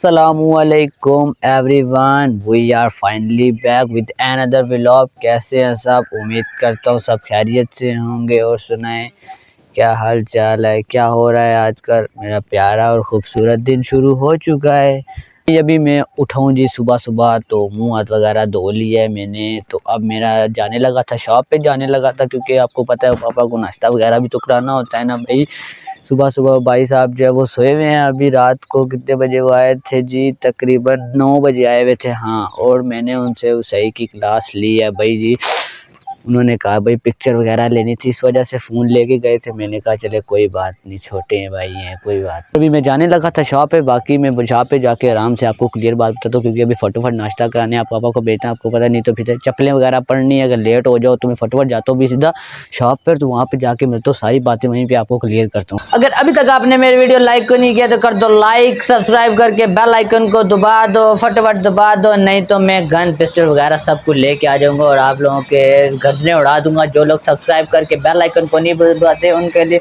अस्सलामुअलैकुम everyone, we are finally back with another vlog. कैसे हैं सब? उम्मीद करता हूँ सब खैरियत से होंगे। और सुनाएं, क्या हाल चाल है, क्या हो रहा है आजकल? मेरा प्यारा और ख़ूबसूरत दिन शुरू हो चुका है। अभी मैं उठाऊँ जी सुबह सुबह, तो मुंह हाथ वगैरह धो लिया है मैंने। तो अब मेरा जाने लगा था, शॉप पे जाने लगा था, क्योंकि आपको पता है पापा को नाश्ता वगैरह भी तो कराना होता है ना भाई। सुबह सुबह भाई साहब जो है वो सोए हुए हैं। अभी रात को कितने बजे वो आए थे जी? तकरीबन 9 बजे आए हुए थे। हाँ, और मैंने उनसे सही की क्लास ली है भाई जी। उन्होंने कहा भाई पिक्चर वगैरह लेनी थी, इस वजह से फ़ोन लेके गए थे। मैंने कहा चले कोई बात नहीं, छोटे हैं भाई हैं, कोई बात। अभी मैं जाने लगा था शॉप पे। बाकी मैं शॉप पे जाके आराम से आपको क्लियर बात बताता हूँ, क्योंकि अभी फटाफट नाश्ता कराने आप पापा को भेजना, आपको पता नहीं तो फिर चप्पलें वगैरह पड़नी है। अगर लेट हो जाओ तो मैं फटाफट जाता हूँ भी सीधा शॉप पर, तो वहाँ पे जाके मैं तो सारी बातें वहीं पे आपको क्लियर करता हूँ। अगर अभी तक आपने मेरे वीडियो लाइक को नहीं किया तो कर दो लाइक, सब्सक्राइब करके बेल आइकन को दबा दो, फटाफट दबा दो, नहीं तो मैं गन पिस्टल वगैरह सब कुछ लेके आ जाऊंगा और आप लोगों के गर्दनें उड़ा दूंगा। जो लोग सब्सक्राइब करके बेल आइकन को नहीं दबाते उनके लिए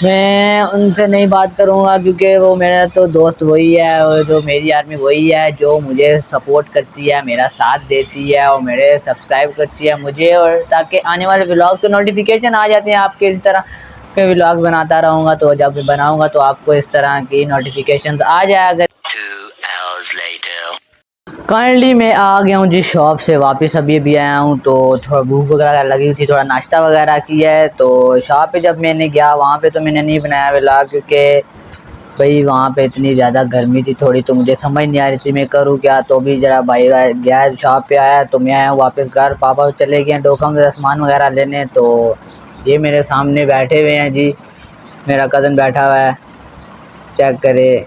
मैं उनसे नहीं बात करूंगा, क्योंकि वो मेरा तो दोस्त वही है, और जो मेरी आर्मी वही है जो मुझे सपोर्ट करती है, मेरा साथ देती है और मेरे सब्सक्राइब करती है मुझे, और ताकि आने वाले व्लॉग के नोटिफिकेशन आ जाते हैं आपके। इस तरह के व्लॉग बनाता रहूँगा, तो जब बनाऊँगा तो आपको इस तरह की नोटिफिकेशन आ जाएगा। काइंडली मैं आ गया हूँ जी शॉप से वापस, अभी आया हूँ, तो थोड़ा भूख वगैरह लगी हुई थी, थोड़ा नाश्ता वगैरह किया है। तो शॉप पे जब मैंने गया वहाँ पे तो मैंने नहीं बनाया व्लॉग, क्योंकि भाई वहाँ पे इतनी ज़्यादा गर्मी थी थोड़ी, तो मुझे समझ नहीं आ रही थी मैं करूँ क्या। तो भी ज़रा भाई गया शॉप पे आया, तो मैं आया वापस घर। पापा चले गए डोकम में सामान वगैरह लेने। तो ये मेरे सामने बैठे हुए हैं जी, मेरा कज़न बैठा हुआ है, चेक करे,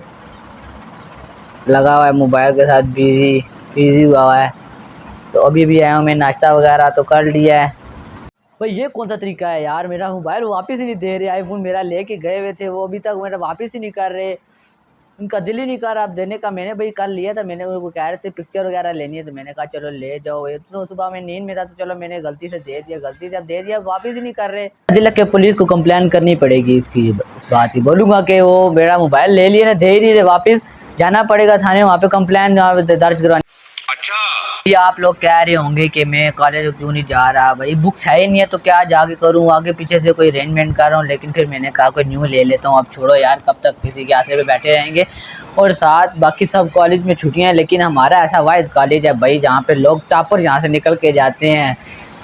लगा हुआ है मोबाइल के साथ बिजी हुआ है। तो अभी आया हूँ मैं, नाश्ता वगैरह तो कर लिया है। भाई ये कौन सा तरीका है यार, मेरा मोबाइल वापस ही नहीं दे रहे। आईफोन मेरा लेके गए हुए थे, वो अभी तक मेरा वापस ही नहीं कर रहे। उनका दिल ही नहीं कर रहा अब देने का। मैंने भाई कर लिया था, मैंने उनको कह रहे थे पिक्चर वगैरह लेनी है, तो मैंने कहा चलो ले जाओ। ये तो सुबह मैं नींद में था, तो चलो मैंने गलती से दे दिया, गलती से अब दे दिया, वापस ही नहीं कर रहे। दिल के पुलिस को कंप्लेन करनी पड़ेगी इसकी, इस बात की बोलूँगा कि वो मेरा मोबाइल ले लिए ना, दे ही नहीं रहे। वापस जाना पड़ेगा थाने, वहाँ पे कंप्लेन दर्ज करवानी। अच्छा, ये आप लोग कह रहे होंगे कि मैं कॉलेज क्यों नहीं जा रहा, भाई बुक्स है ही नहीं है तो क्या जाके करूँ, आगे पीछे से कोई अरेंजमेंट कर रहा हूँ। लेकिन फिर मैंने कहा कोई न्यू ले लेता हूँ। अब छोड़ो यार, कब तक किसी के आसरे पे बैठे रहेंगे। और साथ बाकी सब कॉलेज में छुट्टियाँ हैं, लेकिन हमारा ऐसा वाहिद कॉलेज है भाई जहाँ पे लोग टॉपर यहाँ से निकल के जाते हैं।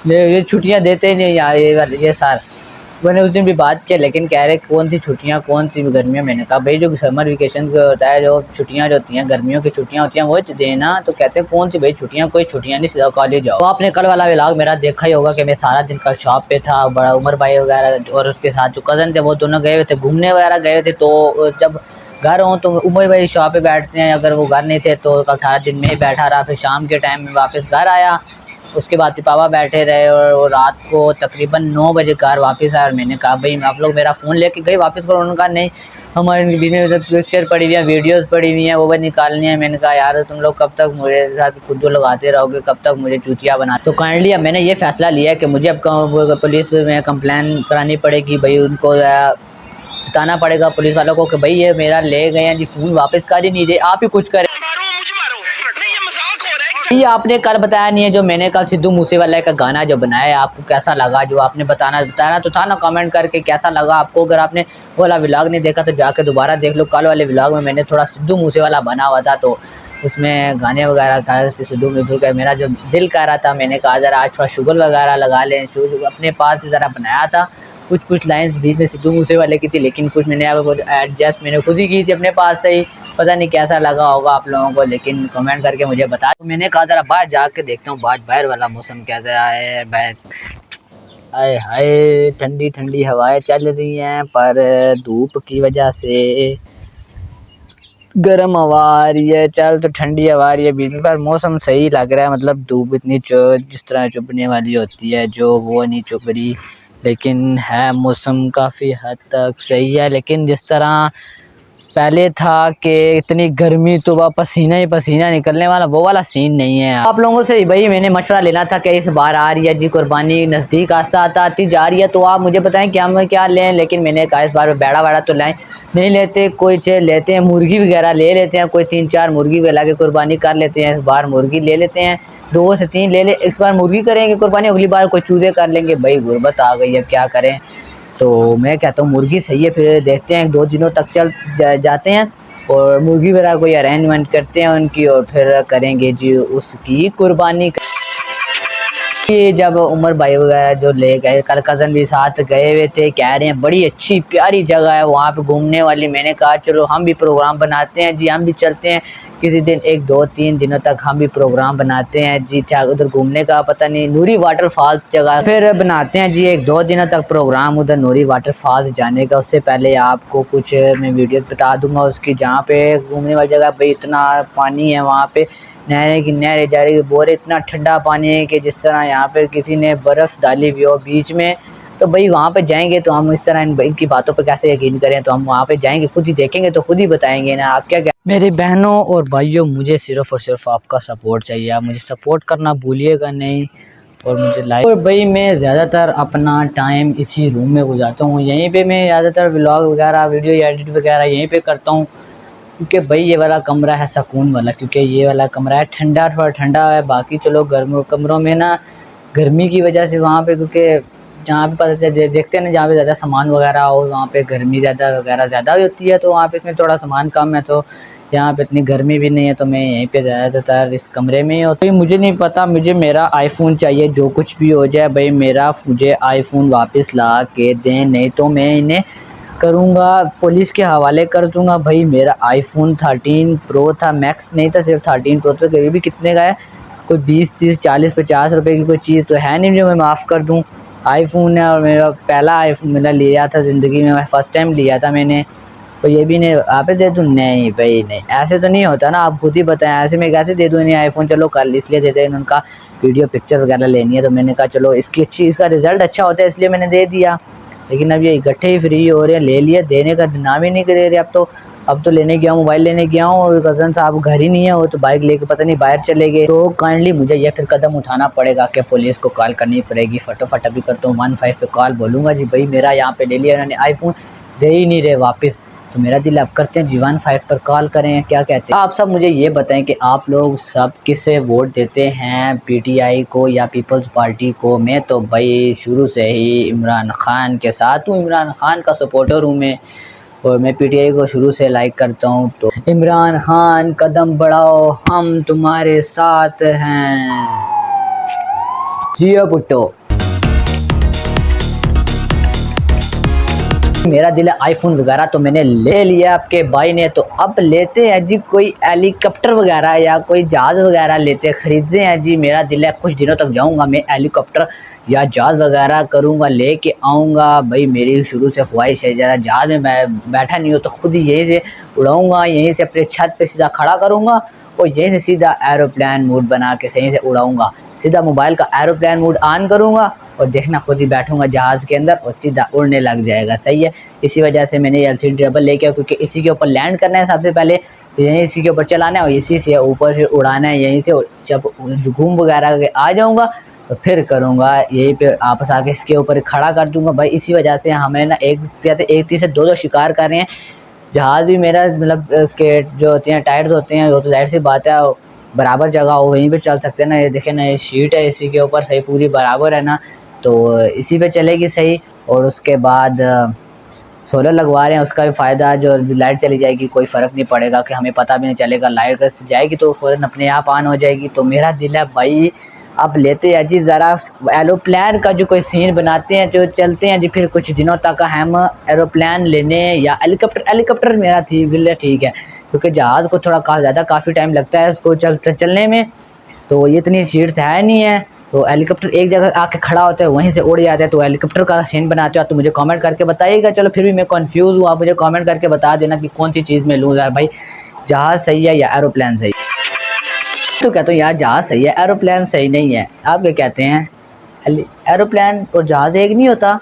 ये छुट्टियाँ देते ही नहीं यार ये सर। मैंने उस दिन भी बात किया, लेकिन कह रहे कौन सी छुट्टियाँ, कौन सी गर्मियाँ। मैंने कहा भाई जो समर वेकेशन का होता है, जो छुट्टियाँ जो होती हैं, गर्मियों की छुट्टियाँ होती हैं, वो देना। तो कहते हैं कौन सी भाई छुट्टियाँ, कोई छुट्टियाँ नहीं, सीधा कॉलेज जाओ। तो आपने कल वाला व्लॉग मेरा देखा ही होगा कि मैं सारा दिन कल शॉप पे था। बड़ा उमर भाई वगैरह और उसके साथ जो कज़न थे वो दोनों गए हुए थे, घूमने वगैरह गए थे। तो जब घर हूँ तो उमर भाई शॉप पे बैठते हैं, अगर वो घर नहीं थे तो कल सारा दिन में ही बैठा रहा। फिर शाम के टाइम में वापस घर आया, उसके बाद फिर पापा बैठे रहे, और रात को तकरीबन 9 बजे घर वापस आया। और मैंने कहा भाई आप लोग मेरा फ़ोन लेके गए वापस करो। उन्होंने कहा नहीं, हमारे बीच में पिक्चर पड़ी हुई है, वीडियोस पड़ी हुई हैं, वो भी निकालनी है। मैंने कहा यार तुम लोग कब तक मेरे साथ खुद लगाते रहोगे, कब तक मुझे चूतिया बना। तो काइंडली अब मैंने ये फ़ैसला लिया है कि मुझे अब पुलिस में कंप्लेन करानी पड़ेगी भाई। उनको बताना पड़ेगा पुलिस वालों को कि भाई ये मेरा ले गए हैं जी, फ़ोन वापस कर ही नहीं रहे, आप ही कुछ करें। ये आपने कल बताया नहीं है, जो मैंने कल सिद्धू मूसेवाला का गाना जो बनाया है, आपको कैसा लगा? जो आपने बताना तो था ना कमेंट करके, कैसा लगा आपको? अगर आपने वो वाला व्लॉग नहीं देखा तो जाके दोबारा देख लो। कल वाले व्लॉग में मैंने थोड़ा सिद्धू मूसेवाला बना हुआ था, तो उसमें गाने वगैरह गाए थे सिद्धू मूसे का। मेरा जो दिल कर रहा था, मैंने कहा ज़रा आज थोड़ा शुगर वगैरह लगा लें, अपने पास से ज़रा बनाया था। कुछ लाइन्स बीच में सिद्धू मूसेवाले की थी, लेकिन कुछ मैंने एडजस्ट मैंने खुद ही की थी अपने पास से ही। पता नहीं कैसा लगा होगा आप लोगों को, लेकिन कमेंट करके मुझे बता। तो मैंने कहा ज़रा बाहर जाके देखता हूँ बाहर वाला मौसम कैसा है। हाय हाय, ठंडी ठंडी हवाएं चल रही हैं, पर धूप की वजह से गर्म हवा आ रही है। चल तो ठंडी हवा आ रही है बीच में, पर मौसम सही लग रहा है। मतलब धूप इतनी जिस तरह चुभने वाली होती है जो वो नहीं चुभ रही, लेकिन है मौसम काफ़ी हद तक सही है। लेकिन जिस तरह पहले था कि इतनी गर्मी तो वह पसीना ही पसीना निकलने वाला, वो वाला सीन नहीं है। आप लोगों से भाई मैंने मशवरा लेना था कि इस बार आ रही है जी कुर्बानी, नज़दीक आस्ता आती जा रही है, तो आप मुझे बताएं क्या हम क्या लें। लेकिन मैंने कहा इस बार बेड़ा वाड़ा तो लाएं नहीं लेते, कोई चीज़ लेते हैं, मुर्गी वगैरह ले लेते हैं, कोई 3-4 मुर्गी ला के कुर्बानी कर लेते हैं। इस बार मुर्गी ले लेते हैं, 2 से 3 ले ले, इस बार मुर्गी करेंगे कुर्बानी, अगली बार कोई चूजे कर लेंगे। भाई गुर्बत आ गई है, क्या करें। तो मैं कहता हूँ मुर्गी सही है, फिर देखते हैं 2 दिनों तक जाते हैं और मुर्गी वगैरह कोई अरेंजमेंट करते हैं उनकी, और फिर करेंगे जी उसकी कुर्बानी। ये जब उमर भाई वगैरह जो ले गए, कल कज़न भी साथ गए हुए थे, कह रहे हैं बड़ी अच्छी प्यारी जगह है वहाँ पे घूमने वाली। मैंने कहा चलो हम भी प्रोग्राम बनाते हैं जी, हम भी चलते हैं किसी दिन, 1-2-3 दिनों तक हम भी प्रोग्राम बनाते हैं जी। चाहे उधर घूमने का पता नहीं, नूरी वाटर फॉल्स जगह, फिर बनाते हैं जी 1-2 दिनों तक प्रोग्राम उधर नूरी वाटर फॉल्स जाने का। उससे पहले आपको कुछ मैं वीडियो बता दूंगा उसकी, जहाँ पे घूमने वाली जगह भाई इतना पानी है वहाँ पे, नहरें की नहरें जा रही है, बोरे इतना ठंडा पानी है कि जिस तरह यहाँ पे किसी ने बर्फ़ डाली हुई हो बीच में। तो भाई वहाँ पे जाएंगे तो हम इस तरह इनकी बातों पर कैसे यकीन करें, तो हम वहाँ पे जाएंगे, खुद ही देखेंगे तो खुद ही बताएंगे ना। आप क्या क्या मेरी बहनों और भाइयों, मुझे सिर्फ़ और सिर्फ आपका सपोर्ट चाहिए, आप मुझे सपोर्ट करना भूलिएगा नहीं, और मुझे लाइक। और भाई मैं ज़्यादातर अपना टाइम इसी रूम में गुजारता हूँ, यहीं पे मैं ज़्यादातर व्लॉग वगैरह वीडियो एडिट वगैरह यहीं पे करता हूँ, क्योंकि भाई ये वाला कमरा है सुकून वाला, क्योंकि ये वाला कमरा है ठंडा, थोड़ा ठंडा है। बाकी चलो गर्म कमरों में ना गर्मी की वजह से वहाँ पे, क्योंकि जहाँ पे पता चल देखते हैं ना, जहाँ पे ज़्यादा सामान वगैरह हो वहाँ पे गर्मी ज़्यादा वगैरह ज़्यादा होती है, तो वहाँ पे इसमें थोड़ा सामान कम है, तो यहाँ पे इतनी गर्मी भी नहीं है, तो मैं यहीं पे ज़्यादातर इस कमरे में ही होता हूँ। मुझे नहीं पता, मुझे मेरा आईफोन चाहिए, जो कुछ भी हो जाए भाई, मुझे आईफोन वापस ला के दें, नहीं तो मैं इन्हें करूँगा पुलिस के हवाले कर दूँगा। भाई मेरा आईफोन 13 प्रो था, मैक्स नहीं था, सिर्फ 13 प्रो था। करीबी कितने का है, कोई 20-30-40-50 रुपए की कोई चीज़ तो है नहीं जो मैं माफ़ कर दूँ। आईफोन है और मेरा पहला आईफोन मैंने लिया था ज़िंदगी में, मैं फ़र्स्ट टाइम लिया था मैंने, तो ये भी नहीं आप दे दूँ? नहीं भाई नहीं, ऐसे तो नहीं होता ना, आप खुद ही बताएं, ऐसे मैं कैसे दे दूँ इन्हें आईफोन। चलो कल इसलिए देते हैं, उनका वीडियो पिक्चर वगैरह लेनी है, तो मैंने कहा चलो इसका रिज़ल्ट अच्छा होता है इसलिए मैंने दे दिया। लेकिन अब ये इकट्ठे ही फ्री हो रहे हैं, ले लिया, देने का नाम ही नहीं दे रहे। अब तो लेने गया हूँ, मोबाइल लेने गया हूँ, और कज़न साहब घर ही नहीं है, वो तो बाइक लेके पता नहीं बाहर चले गए। तो काइंडली मुझे ये फिर कदम उठाना पड़ेगा कि पुलिस को कॉल करनी पड़ेगी। फटाफट अभी करता हूँ, 15 पे कॉल बोलूँगा जी भाई मेरा यहाँ पे ले लिया उन्होंने आईफोन, दे ही नहीं रहे वापस। तो मेरा दिल अब करते हैं जी 15 पर कॉल करें, क्या कहते हैं आप सब? मुझे ये बताएं कि आप लोग सब किसे वोट देते हैं, पीटीआई को या पीपल्स पार्टी को? मैं तो भाई शुरू से ही इमरान खान के साथ हूँ, इमरान खान का सपोर्टर हूँ मैं, और मैं पीटीआई को शुरू से लाइक करता हूँ। तो इमरान खान कदम बढ़ाओ, हम तुम्हारे साथ हैं, जियो पुट्टो। मेरा दिल है आईफोन वगैरह तो मैंने ले लिया आपके भाई ने, तो अब लेते हैं जी कोई हेलीकॉप्टर वगैरह या कोई जहाज़ वगैरह लेते हैं, ख़रीदते हैं जी। मेरा दिल है कुछ दिनों तक जाऊंगा मैं, हेलीकॉप्टर या जहाज़ वगैरह करूंगा, लेके आऊँगा। भाई मेरी शुरू से ख्वाहिश है, ज़रा जहाज़ में मैं बैठा नहीं हो तो खुद ही यहीं से उड़ाऊँगा, यहीं से अपने छत पर सीधा खड़ा करूँगा और यहीं से सीधा एरोप्लेन मोड बना के सही से उड़ाऊँगा। सीधा मोबाइल का एरोप्लेन मोड ऑन करूँगा और देखना खुद ही बैठूंगा जहाज़ के अंदर और सीधा उड़ने लग जाएगा, सही है। इसी वजह से मैंने LCD डबल लेके, क्योंकि इसी के ऊपर लैंड करना है सबसे पहले, यहीं इसी के ऊपर चलाना है और इसी से ऊपर फिर उड़ाना है यहीं से। जब घूम वगैरह के आ जाऊँगा तो फिर करूँगा यहीं पे वापस आके इसके ऊपर खड़ा कर दूँगा। भाई इसी वजह से हमें ना एक तीर से दो शिकार कर रहे हैं। जहाज़ भी मेरा मतलब उसके जो होते हैं टायर्स होते हैं, वो तो ज़ाहिर सी बात है बराबर जगह हो वहीं पे चल सकते हैं ना। ये देखें ना, ये शीट है इसी के ऊपर, सही पूरी बराबर है ना, तो इसी पे चलेगी सही। और उसके बाद सोलर लगवा रहे हैं, उसका भी फ़ायदा, जो लाइट चली जाएगी कोई फ़र्क नहीं पड़ेगा कि हमें पता भी नहीं चलेगा, लाइट अगर जाएगी तो फ़ौरन अपने आप ऑन हो जाएगी। तो मेरा दिल है भाई अब लेते हैं जी ज़रा एरोप्लेन का जो कोई सीन बनाते हैं, जो चलते हैं जी फिर कुछ दिनों तक हम एरोप्लेन लेने, या हेलीकॉप्टर मेरा बिल्कुल ठीक है, क्योंकि जहाज़ को थोड़ा काफ़ी टाइम लगता है उसको चलने में, तो ये इतनी सीट्स है नहीं है। तो हेलीकॉप्टर एक जगह आके खड़ा होता है, वहीं से उड़ जाता है। तो हेलीकॉप्टर का सीन बनाते हो तो मुझे कमेंट करके बताइएगा। चलो फिर भी मैं कंफ्यूज हूँ, आप मुझे कमेंट करके बता देना कि कौन सी चीज़ मैं लूँ यार भाई, जहाज़ सही है या एरोप्लेन सही? तो कहता हूँ यार जहाज़ सही है, एरोप्लेन सही नहीं है। आप क्या कहते हैं? एरोप्लेन और जहाज़ एक नहीं होता?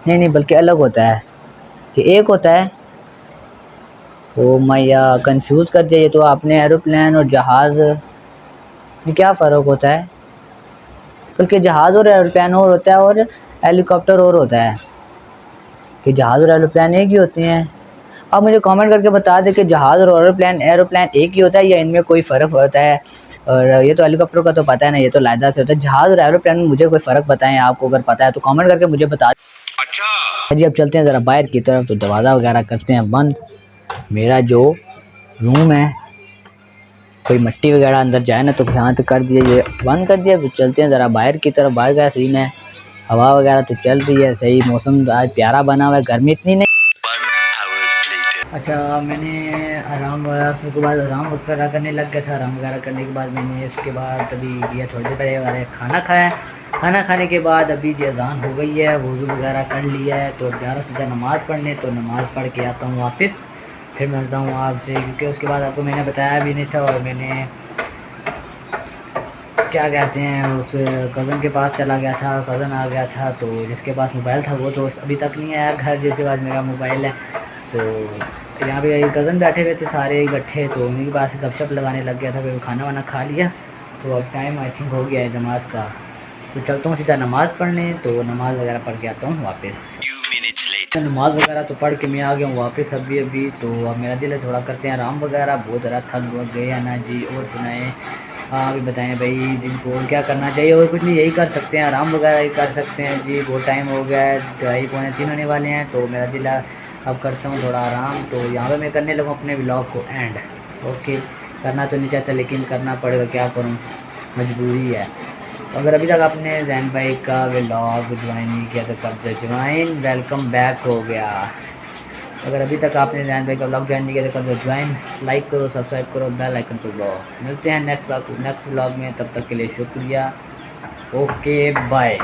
नहीं बल्कि अलग होता है, कि एक होता है। ओ मैया कंफ्यूज कर दिया ये तो आपने। एरोप्लेन और जहाज़ में क्या फ़र्क होता है? बल्कि जहाज़ और एरोप्लेन और होता है और हेलीकॉप्टर और होता है, कि जहाज़ और एरोप्लेन एक ही होते हैं। आप मुझे कमेंट करके बता दें कि जहाज़ और एरोप्लेन एरोप्लेन एक ही होता है या इनमें कोई फ़र्क होता है। और ये तो हेलीकॉप्टर का तो पता है ना, ये तो लाइदा से होता है। जहाज़ और एरोप्लेन में मुझे कोई फ़र्क बताएं, आपको अगर पता है तो कमेंट करके मुझे बता दें। अच्छा जी, अब चलते हैं ज़रा बाहर की तरफ, तो दरवाज़ा वगैरह करते हैं बंद। मेरा जो रूम है, कोई मिट्टी वगैरह अंदर जाए ना तो शांत कर दिया, ये बंद कर दिया। तो चलते हैं ज़रा बाहर की तरफ। बाहर का सीन है, हवा वगैरह तो चल रही है, सही मौसम आज प्यारा बना हुआ है, गर्मी इतनी नहीं। अच्छा, मैंने आराम वगैरह के बाद आराम वगैरह करने लग गया था। आराम वगैरह करने के बाद मैंने इसके बाद अभी गया थोड़ी देर पहले खाना खाया। खाना खाने के बाद अभी जी अज़ान हो गई है, वज़ू वगैरह कर लिया है, तो अब जा रहा सीधा नमाज़ पढ़ने। तो नमाज़ पढ़ के आता हूँ वापस, फिर मिलता हूँ आपसे, क्योंकि उसके बाद आपको मैंने बताया भी नहीं था। और मैंने क्या कहते हैं, उस कज़न के पास चला गया था, कज़न आ गया था, तो जिसके पास मोबाइल था वो तो अभी तक नहीं आया घर, जिसके पास मेरा मोबाइल है। तो यहाँ पे कज़न बैठे हुए थे सारे इकट्ठे, तो उन्हीं के पास गपशप लगाने लग गया था। फिर खाना वाना खा लिया, तो अब टाइम आई थिंक हो गया है नमाज़ का। तो चलता हूँ सीधा नमाज़ पढ़ने, तो नमाज़ वगैरह पढ़ के आता हूँ वापस। नमाज़ वगैरह तो पढ़ के मैं आ गया हूँ वापस अभी। तो अब मेरा दिल है थोड़ा करते हैं आराम वगैरह, बहुत ज़्यादा थक गए हैं ना जी। और सुनाएं, हाँ अभी बताएं भाई, दिन को और क्या करना चाहिए? और कुछ नहीं, यही कर सकते हैं, आराम वगैरह ही कर सकते हैं जी। बहुत टाइम हो गया है, 2:30-3 होने वाले हैं, तो मेरा दिल है अब करता हूँ थोड़ा आराम। तो यहाँ पे मैं करने लगा अपने व्लॉग को एंड। ओके, करना तो नहीं चाहता लेकिन करना पड़ेगा, क्या करूँ, मजबूरी है। अगर अभी तक आपने जैन भाई का व्लॉग ज्वाइन नहीं किया तो कर दो ज्वाइन, वेलकम बैक हो गया। अगर अभी तक आपने जैन भाई का व्लॉग ज्वाइन नहीं किया तो कर दो ज्वाइन, लाइक करो, सब्सक्राइब करो, बेल आइकन को दबाओ। मिलते हैं नेक्स्ट व्लॉग में, तब तक के लिए शुक्रिया। Okay bye.